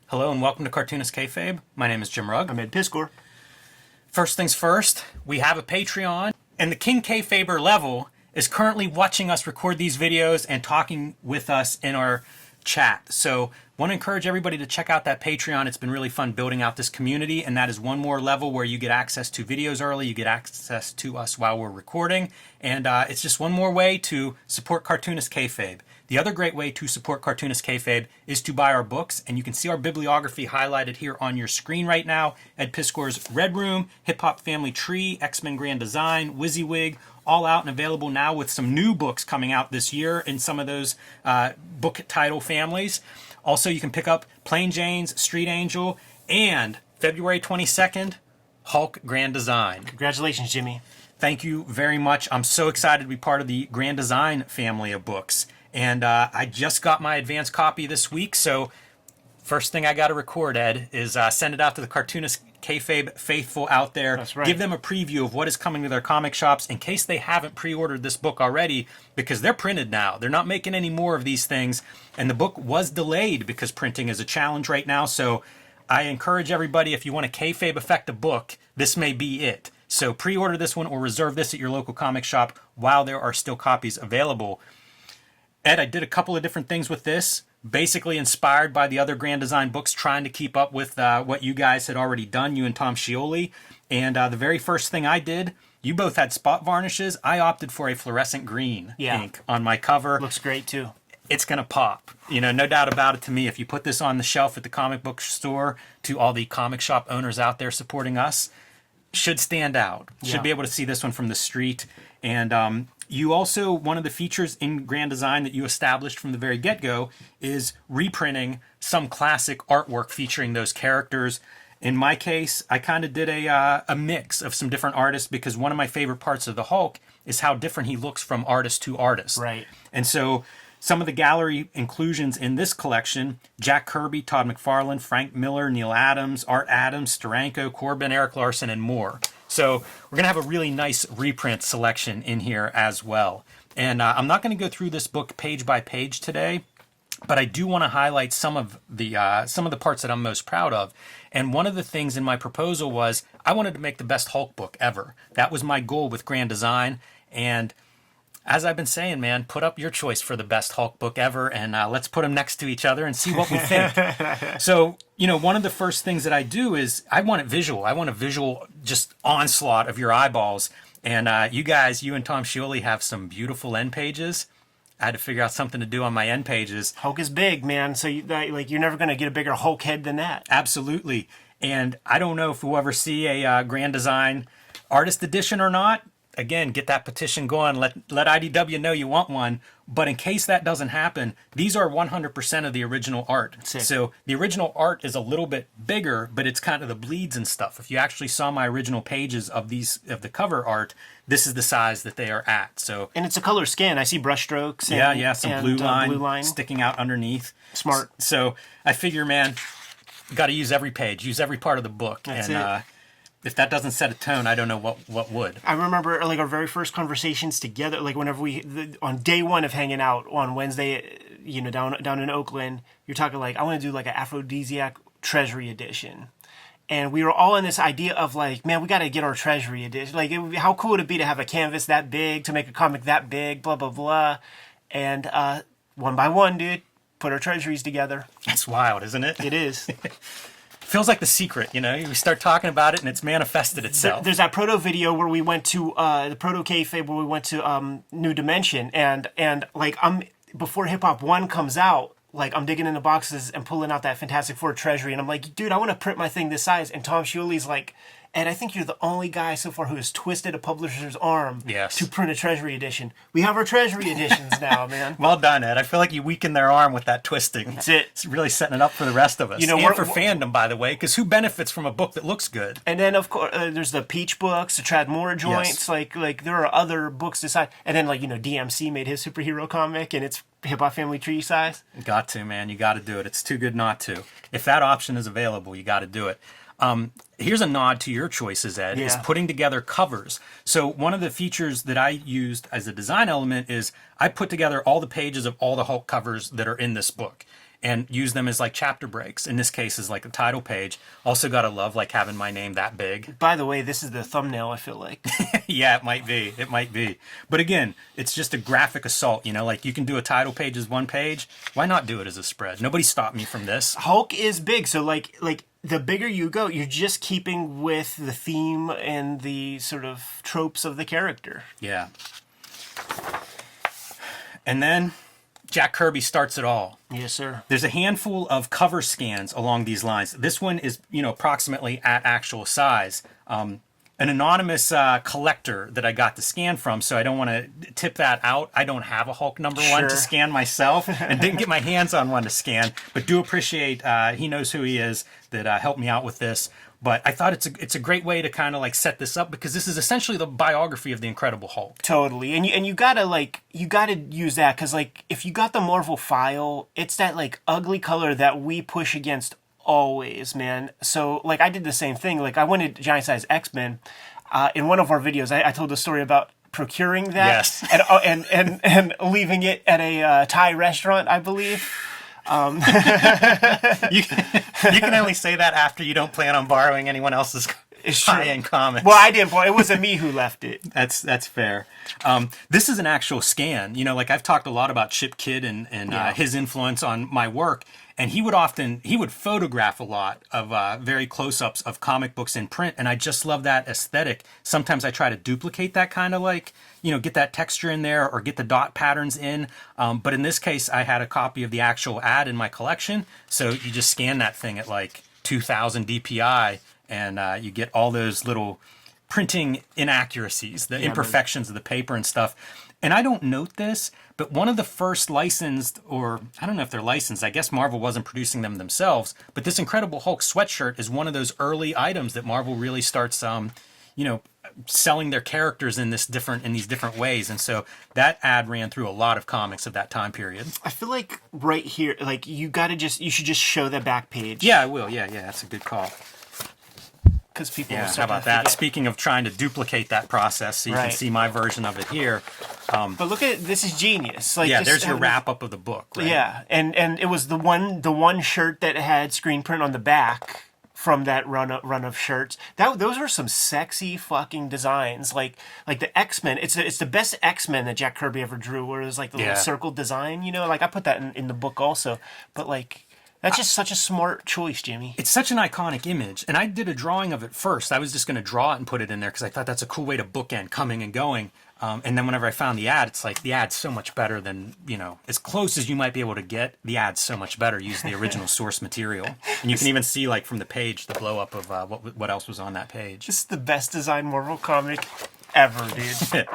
Hello and welcome to Cartoonist Kayfabe. My name is Jim Rugg. I'm Ed Piskor. First things first, we have a Patreon, and the King Kayfaber level is currently watching us record these videos and talking with us in our chat. So want to encourage everybody to check out that Patreon. It's been really fun building out this community, and that is one more level where you get access to videos early, you get access to us while we're recording, and it's just one more way to support Cartoonist Kayfabe. The other great way to support Cartoonist Kayfabe is to buy our books, and you can see our bibliography highlighted here on your screen right now. Ed Piskor's Red Room, Hip Hop Family Tree, X-Men Grand Design, WYSIWYG, all out and available now with some new books coming out this year in some of those book title families. Also, you can pick up Plain Jane's Street Angel and February 22nd, Hulk Grand Design. Congratulations, Jimmy. Thank you very much. I'm so excited to be part of the Grand Design family of books. And I just got my advanced copy this week, so first thing I got to record, Ed, is send it out to the Cartoonist Kayfabe faithful out there. That's right. Give them a preview of what is coming to their comic shops in case they haven't pre-ordered this book already, because they're printed now. They're not making any more of these things, and the book was delayed because printing is a challenge right now. So I encourage everybody, if you want a Kayfabe effect a book, this may be it. So pre-order this one or reserve this at your local comic shop while there are still copies available. Ed, I did a couple of different things with this, basically inspired by the other Grand Design books, trying to keep up with what you guys had already done, you and Tom Scioli. And the very first thing I did, you both had spot varnishes. I opted for a fluorescent green ink on my cover. Looks great, too. It's going to pop. You know, no doubt about it to me. If you put this on the shelf at the comic book store, to all the comic shop owners out there supporting us, should stand out. Should be able to see this one from the street. And you also, one of the features in Grand Design that you established from the very get-go is reprinting some classic artwork featuring those characters. In my case, I kind of did a mix of some different artists, because one of my favorite parts of the Hulk is how different he looks from artist to artist. Right. And so some of the gallery inclusions in this collection: Jack Kirby, Todd McFarlane, Frank Miller, Neil Adams, Art Adams, Steranko, Corbin, Eric Larson, and more. So we're going to have a really nice reprint selection in here as well. And I'm not going to go through this book page by page today, but I do want to highlight some of the parts that I'm most proud of. And one of the things in my proposal was I wanted to make the best Hulk book ever. That was my goal with Grand Design. And as I've been saying, man, put up your choice for the best Hulk book ever, and let's put them next to each other and see what we think. So, you know, one of the first things that I do is I want it visual. I want a visual just onslaught of your eyeballs. And you guys, you and Tom Scioli have some beautiful end pages. I had to figure out something to do on my end pages. Hulk is big, man, so you're never going to get a bigger Hulk head than that. Absolutely. And I don't know if we'll ever see a Grand Design artist edition or not. Again, get that petition going. Let IDW know you want one. But in case that doesn't happen, these are 100% of the original art. Sick. So the original art is a little bit bigger, but it's kind of the bleeds and stuff. If you actually saw my original pages of the cover art, this is the size that they are at. So, and it's a color scan. I see brush strokes. Some blue line sticking out underneath. Smart. So I figure, man, got to use every page, use every part of the book. That's it. If that doesn't set a tone, I don't know what would. I remember like our very first conversations together, like whenever on day one of hanging out on Wednesday, you know, down in Oakland, you're talking like, I want to do like an Aphrodisiac Treasury edition. And we were all in this idea of like, man, we got to get our Treasury edition. Like, how cool would it be to have a canvas that big, to make a comic that big, blah, blah, blah. And one by one, dude, put our treasuries together. It's wild, isn't it? It is. Feels like The Secret, you know? We start talking about it and it's manifested itself. There's that proto video where we went to the proto Kayfabe, where we went to New Dimension, and like before Hip Hop 1 comes out, like I'm digging in the boxes and pulling out that Fantastic Four treasury, and I'm like, dude, I want to print my thing this size. And Tom Scioli's like, Ed, I think you're the only guy so far who has twisted a publisher's arm to print a Treasury edition. We have our Treasury editions now, man. Well done, Ed. I feel like you weakened their arm with that twisting. That's it. It's really setting it up for the rest of us. You know, and for fandom, by the way, because who benefits from a book that looks good? And then, of course, there's the Peach books, the Trad Moore joints. Yes. Like there are other books decide. And then, like, you know, DMC made his superhero comic, and it's Hip Hop Family Tree size. Got to, man. You got to do it. It's too good not to. If that option is available, you got to do it. Here's a nod to your choices, Ed, is Yeah. putting together covers. So one of the features that I used as a design element is I put together all the pages of all the Hulk covers that are in this book and use them as like chapter breaks. In this case, is like a title page. Also gotta love like having my name that big. By the way, this is the thumbnail, I feel like. Yeah, it might be. It might be. But again, it's just a graphic assault, you know, like you can do a title page as one page. Why not do it as a spread? Nobody stopped me from this. Hulk is big, so like the bigger you go, you're just keeping with the theme and the sort of tropes of the character. Yeah. And then Jack Kirby starts it all. Yes, sir. There's a handful of cover scans along these lines. This one is, you know, approximately at actual size. An anonymous collector that I got to scan from, so I don't want to tip that out. I don't have a Hulk number one to Sure. scan myself and didn't get my hands on one to scan, but do appreciate he knows who he is that helped me out with this. But I thought it's a great way to kind of like set this up because this is essentially the biography of the Incredible Hulk. Totally, and you gotta use that because like if you got the Marvel file, it's that like ugly color that we push against always, man. So like I did the same thing. Like I wanted giant size X-Men. In one of our videos, I told a story about procuring that. Yes. and leaving it at a Thai restaurant, I believe. You can only say that after you don't plan on borrowing anyone else's It's true. high-end comics. Well, I didn't. It wasn't me who left it. That's fair. This is an actual scan. You know, like I've talked a lot about Chip Kidd and Yeah. his influence on my work, and he would photograph a lot of very close-ups of comic books in print, and I just love that aesthetic. Sometimes I try to duplicate that kind of like, you know, get that texture in there or get the dot patterns in. But in this case, I had a copy of the actual ad in my collection, so you just scan that thing at like 2000 DPI, and you get all those little printing inaccuracies, the imperfections of the paper and stuff. And I don't note this, but one of the first licensed, or I don't know if they're licensed, I guess Marvel wasn't producing them themselves, but this Incredible Hulk sweatshirt is one of those early items that Marvel really starts, you know, selling their characters in these different ways. And so that ad ran through a lot of comics of that time period. I feel like right here, like you should just show the back page. Yeah, I will. Yeah, that's a good call. Because people will Yeah, how start about to that? forget. Speaking of trying to duplicate that process, so you can Right. see my version of it here. But look at this is genius. Like Yeah, just there's your having- wrap up of the book. Right? Yeah, and it was the one shirt that had screen print on the back from that run of shirts. Those were some sexy fucking designs. Like the X-Men. It's the best X-Men that Jack Kirby ever drew. Where it was like the Yeah. little circle design. You know, like I put that in the book also. But like that's just such a smart choice, Jimmy. It's such an iconic image, and I did a drawing of it first. I was just going to draw it and put it in there because I thought that's a cool way to bookend coming and going. And then whenever I found the ad, it's like the ad's so much better than, you know, as close as you might be able to get. The ad's so much better. Use the original source material, and you can even see like from the page the blow up of what else was on that page. This is the best designed Marvel comic ever, dude.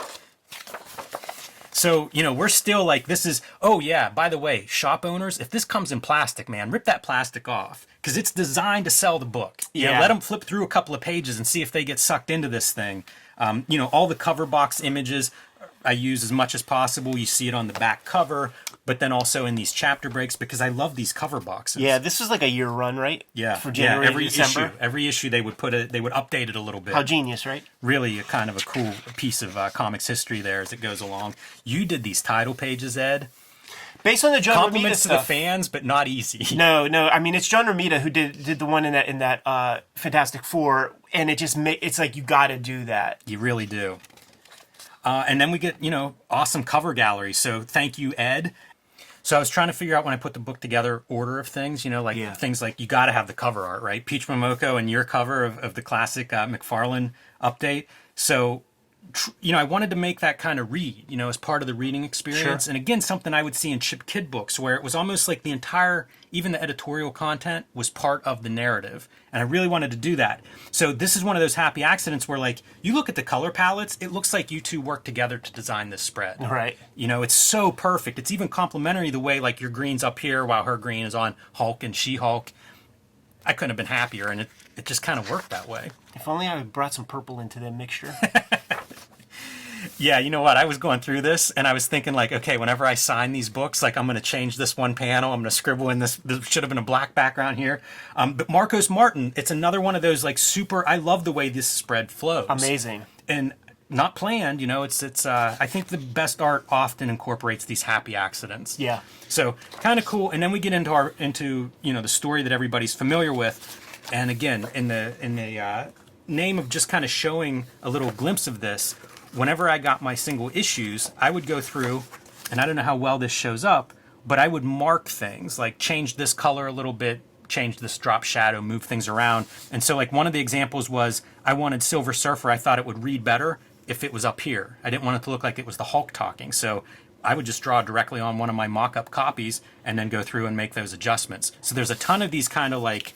So, you know, we're still like, this is, oh yeah, by the way, shop owners, if this comes in plastic, man, rip that plastic off because it's designed to sell the book. You know, Yeah. let them flip through a couple of pages and see if they get sucked into this thing. You know, all the cover box images I use as much as possible. You see it on the back cover, but then also in these chapter breaks because I love these cover boxes. Yeah, this was like a year run, right? Yeah, For January, every December. every issue they would update it a little bit. How genius, right? Really a kind of a cool piece of comics history there as it goes along. You did these title pages, Ed. Based on the John Romita Compliments to the stuff. fans, but not easy. No. I mean, it's John Romita who did the one in that Fantastic Four, and it just it's like you got to do that. You really do. And then we get, you know, awesome cover gallery. So thank you, Ed. So I was trying to figure out when I put the book together order of things, you know, like things like you got to have the cover art, right? Peach Momoko and your cover of the classic McFarlane update. So, you know, I wanted to make that kind of read, you know, as part of the reading experience. Sure. And again, something I would see in Chip Kidd books where it was almost like the entire, even the editorial content was part of the narrative. And I really wanted to do that. So this is one of those happy accidents where like you look at the color palettes, it looks like you two worked together to design this spread. Right. You know, it's so perfect. It's even complementary the way like your green's up here while her green is on Hulk and She-Hulk. I couldn't have been happier, and it just kind of worked that way. If only I brought some purple into the mixture. Yeah, you know what? I was going through this and I was thinking like, okay, whenever I sign these books, like I'm going to change this one panel. I'm going to scribble in this. There should have been a black background here. But Marcos Martin, it's another one of those like super. I love the way this spread flows. Amazing. And not planned. You know, it's. I think the best art often incorporates these happy accidents. Yeah. So kind of cool. And then we get into the story that everybody's familiar with. And again, in the name of just kind of showing a little glimpse of this. Whenever I got my single issues, I would go through, and I don't know how well this shows up, but I would mark things, like change this color a little bit, change this drop shadow, move things around. And so like one of the examples was I wanted Silver Surfer. I thought it would read better if it was up here. I didn't want it to look like it was the Hulk talking. So I would just draw directly on one of my mock-up copies and then go through and make those adjustments. So there's a ton of these kind of like,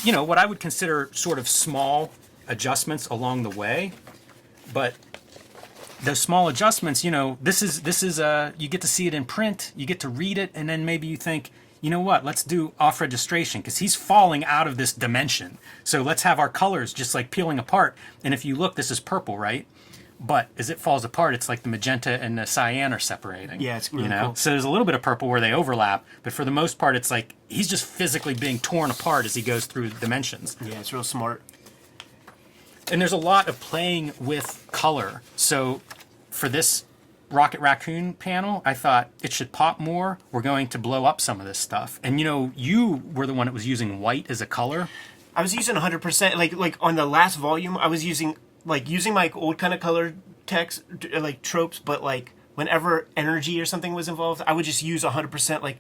what I would consider sort of small adjustments along the way. But those small adjustments, this is you get to see it in print, you get to read it, and then maybe you think, you know what, let's do off registration because he's falling out of this dimension. So let's have our colors just like peeling apart. And if you look, this is purple, right? But as it falls apart, it's like the magenta and the cyan are separating. Yeah, it's really cool. So there's a little bit of purple where they overlap, but for the most part, it's like he's just physically being torn apart as he goes through dimensions. Yeah, it's real smart. And there's a lot of playing with color. So for this Rocket Raccoon panel, I thought it should pop more. We're going to blow up some of this stuff. And you were the one that was using white as a color. I was using 100%. Like on the last volume, I was using my old kind of color text, like tropes, but like whenever energy or something was involved, I would just use 100% like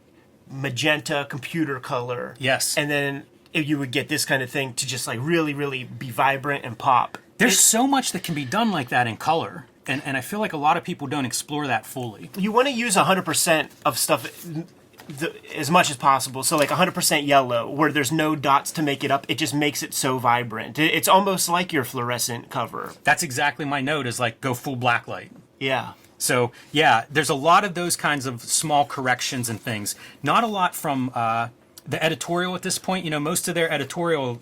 magenta computer color. Yes. And then you would get this kind of thing to just like really, really be vibrant and pop. There's so much that can be done like that in color. And I feel like a lot of people don't explore that fully. You want to use 100% of stuff as much as possible. So like 100% yellow, where there's no dots to make it up. It just makes it so vibrant. It's almost like your fluorescent cover. That's exactly my note, is like go full blacklight. Yeah. So, yeah, there's a lot of those kinds of small corrections and things. Not a lot from the editorial at this point. Most of their editorial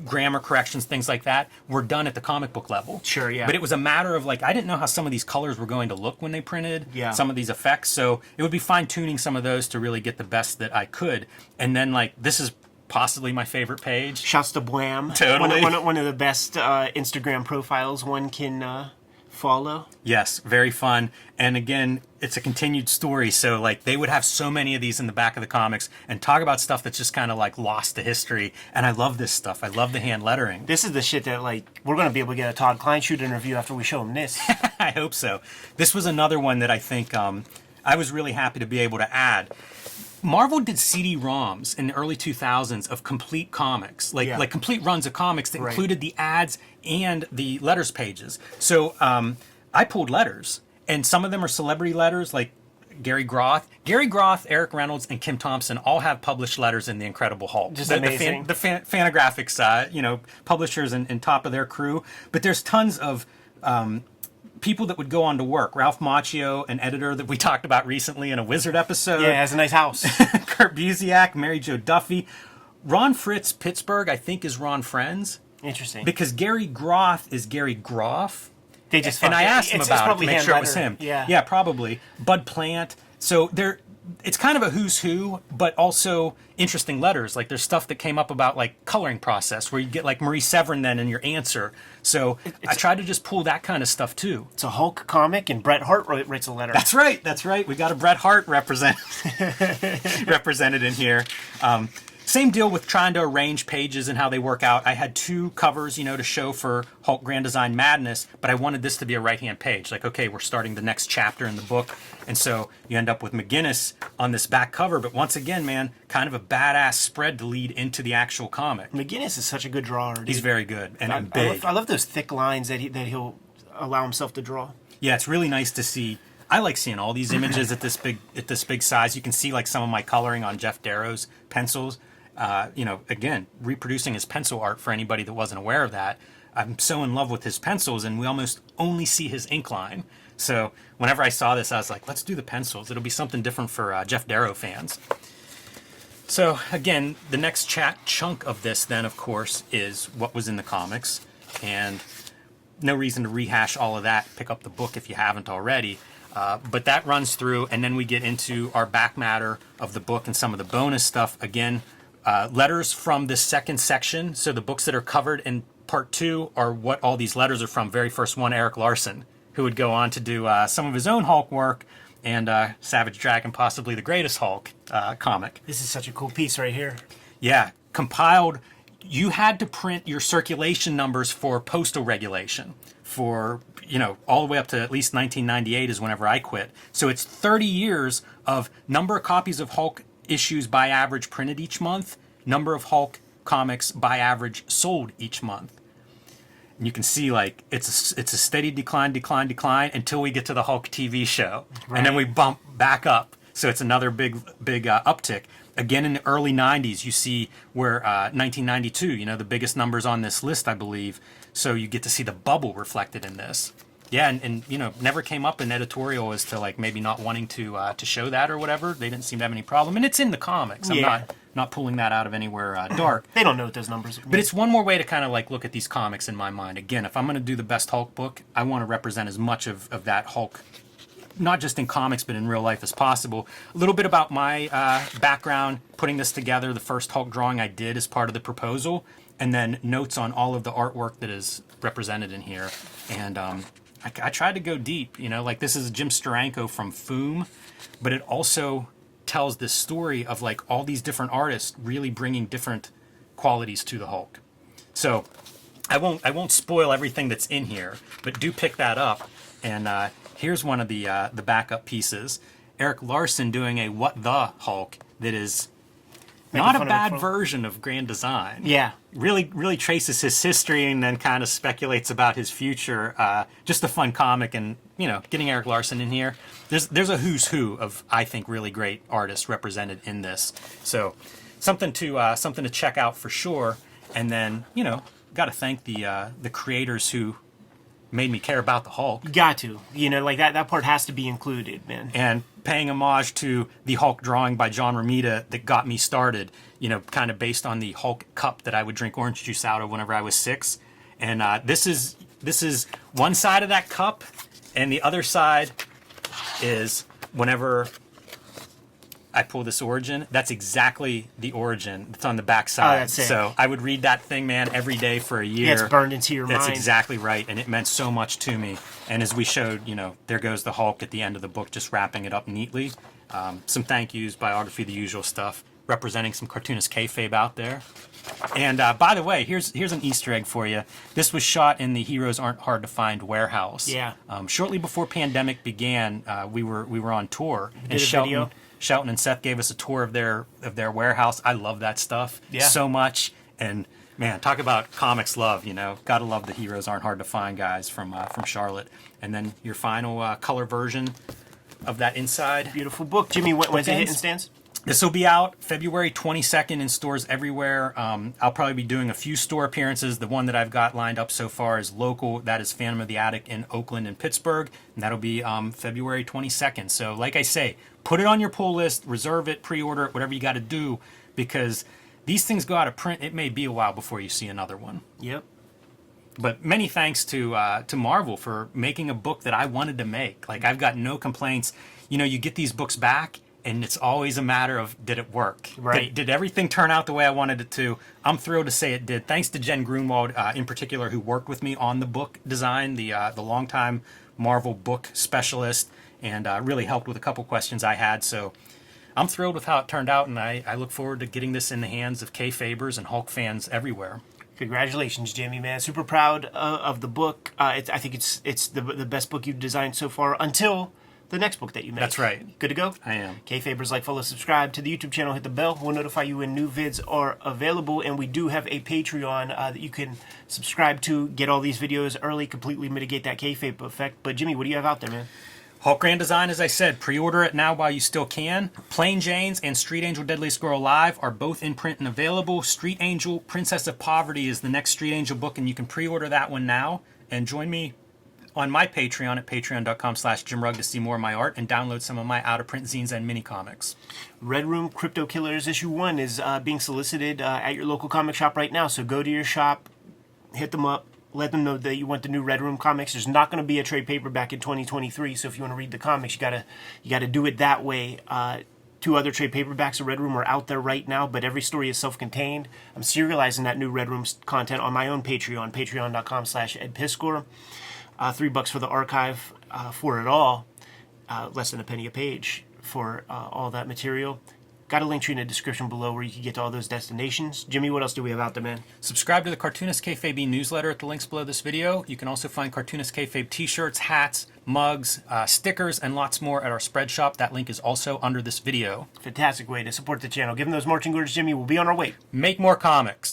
grammar corrections, things like that, were done at the comic book level. Sure, yeah. But it was a matter of, like, I didn't know how some of these colors were going to look when they printed some of these effects. So it would be fine-tuning some of those to really get the best that I could. And then, like, this is possibly my favorite page. Shouts to Blam. Totally. One of the best Instagram profiles one can follow. Yes, very fun. And again, it's a continued story. So like they would have so many of these in the back of the comics and talk about stuff that's just kind of like lost to history. And I love this stuff. I love the hand lettering. This is the shit that like we're going to be able to get a Todd Kleinschmidt interview after we show him this. I hope so. This was another one that I think I was really happy to be able to add. Marvel did CD-ROMs in the early 2000s of complete comics, like complete runs of comics that included the ads and the letters pages. So I pulled letters, and some of them are celebrity letters, like Gary Groth. Gary Groth, Eric Reynolds, and Kim Thompson all have published letters in The Incredible Hulk. Just amazing. The Fantagraphics, publishers and top of their crew. But there's tons of people that would go on to work. Ralph Macchio, an editor that we talked about recently in a Wizard episode. Yeah, has a nice house. Kurt Busiek, Mary Jo Duffy. Ron Fritz Pittsburgh, I think, is Ron Friends. Interesting. Because Gary Groth is Gary Groff. They just and I asked him about it to make sure it was him. Yeah, probably. Bud Plant. So it's kind of a who's who, but also interesting letters. Like there's stuff that came up about like coloring process where you get like Marie Severin then in your answer. So I tried to just pull that kind of stuff too. It's a Hulk comic and Bret Hart writes a letter. That's right. We got a Bret Hart represented in here. Same deal with trying to arrange pages and how they work out. I had two covers, to show for Hulk Grand Design Madness, but I wanted this to be a right-hand page. Like, okay, we're starting the next chapter in the book. And so you end up with McGinnis on this back cover. But once again, man, kind of a badass spread to lead into the actual comic. McGinnis is such a good drawer, dude. He's very good and big. I love those thick lines that he'll allow himself to draw. Yeah, it's really nice to see. I like seeing all these images at this big size. You can see like some of my coloring on Jeff Darrow's pencils. Again, reproducing his pencil art for anybody that wasn't aware of that. I'm so in love with his pencils, and we almost only see his ink line. So whenever I saw this, I was like, let's do the pencils. It'll be something different for Jeff Darrow fans. So again, the next chunk of this then, of course, is what was in the comics. And no reason to rehash all of that. Pick up the book if you haven't already. But that runs through, and then we get into our back matter of the book and some of the bonus stuff. Again, letters from the second section. So the books that are covered in part 2 are what all these letters are from. Very first one, Eric Larson, who would go on to do some of his own Hulk work, and Savage Dragon, possibly the greatest Hulk comic. This is such a cool piece right here. Yeah, compiled. You had to print your circulation numbers for postal regulation for, all the way up to at least 1998 is whenever I quit. So it's 30 years of number of copies of Hulk issues by average printed each month, number of Hulk comics by average sold each month. And you can see it's a steady decline until we get to the Hulk TV show. Right. And then we bump back up. So it's another big uptick. Again, in the early 90s, you see where 1992, the biggest numbers on this list, I believe. So you get to see the bubble reflected in this. Yeah, and never came up in editorial as to maybe not wanting to show that or whatever. They didn't seem to have any problem. And it's in the comics. I'm not pulling that out of anywhere dark. They don't know what those numbers are. But it's one more way to kind of look at these comics in my mind. Again, if I'm going to do the best Hulk book, I want to represent as much of that Hulk, not just in comics, but in real life as possible. A little bit about my background, putting this together. The first Hulk drawing I did as part of the proposal, and then notes on all of the artwork that is represented in here. And I tried to go deep, this is Jim Steranko from Foom, but it also tells this story of all these different artists really bringing different qualities to the Hulk. So I won't spoil everything that's in here, but do pick that up. And here's one of the backup pieces. Eric Larson doing a What the Hulk that is not a bad version of Grand Design. Yeah. Really traces his history and then kind of speculates about his future. Just a fun comic, and getting Eric Larson in here. There's a who's who of, I think, really great artists represented in this. So something to check out for sure. And then got to thank the creators who made me care about the Hulk. You got to. That part has to be included, man. And paying homage to the Hulk drawing by John Romita that got me started, kind of based on the Hulk cup that I would drink orange juice out of whenever I was 6. And this is one side of that cup, and the other side is whenever I pull this origin, that's exactly the origin. It's on the back side. Oh, that's it. So I would read that thing, man, every day for a year. Yeah, it's burned into your mind. That's exactly right, and it meant so much to me. And as we showed, there goes the Hulk at the end of the book, just wrapping it up neatly. Some thank yous, biography, the usual stuff, representing some cartoonist kayfabe out there. And by the way, here's an Easter egg for you. This was shot in the Heroes Aren't Hard to Find warehouse. Yeah. Shortly before pandemic began, we were on tour, and Shelton and Seth gave us a tour of their warehouse. I love that stuff so much. And man, talk about comics love, Gotta love the Heroes Aren't Hard to Find guys from Charlotte. And then your final color version of that inside. Beautiful book. Jimmy, when's it hitting stands? This will be out February 22nd in stores everywhere. I'll probably be doing a few store appearances. The one that I've got lined up so far is local. That is Phantom of the Attic in Oakland and Pittsburgh. And that'll be February 22nd. So like I say, put it on your pull list, reserve it, pre-order it, whatever you got to do. Because these things go out of print. It may be a while before you see another one. Yep. But many thanks to Marvel for making a book that I wanted to make. I've got no complaints. You get these books back, and it's always a matter of, did it work? Right. Did everything turn out the way I wanted it to? I'm thrilled to say it did. Thanks to Jen Grunwald in particular, who worked with me on the book design, the longtime Marvel book specialist, and really helped with a couple questions I had. So I'm thrilled with how it turned out, and I look forward to getting this in the hands of Kayfabers and Hulk fans everywhere. Congratulations, Jimmy, man. Super proud of the book. I think it's the best book you've designed so far until the next book that you make. That's right. Good to go? I am. Kayfabers, follow, subscribe to the YouTube channel, hit the bell. We'll notify you when new vids are available, and we do have a Patreon that you can subscribe to, get all these videos early, completely mitigate that kayfabe effect. But Jimmy, what do you have out there, man? Hulk Grand Design, as I said, pre-order it now while you still can. Plain Jane's and Street Angel Deadliest Girl Alive are both in print and available. Street Angel Princess of Poverty is the next Street Angel book, and you can pre-order that one now. And join me on my Patreon at patreon.com/JimRugg to see more of my art and download some of my out-of-print zines and mini comics. Red Room Crypto Killers issue 1 is being solicited at your local comic shop right now. So go to your shop, hit them up, let them know that you want the new Red Room comics. There's not going to be a trade paperback in 2023, so if you want to read the comics, you gotta do it that way. 2 other trade paperbacks of Red Room are out there right now, but every story is self-contained. I'm serializing that new Red Room content on my own Patreon, patreon.com/edpiskor. $3 for the archive for it all, less than a penny a page for all that material. Got a link tree in the description below where you can get to all those destinations. Jimmy, what else do we have out there, man? Subscribe to the Cartoonist Kayfabe newsletter at the links below this video. You can also find Cartoonist Kayfabe t-shirts, hats, mugs, stickers, and lots more at our spread shop. That link is also under this video. Fantastic way to support the channel. Give them those marching orders, Jimmy. We'll be on our way. Make more comics.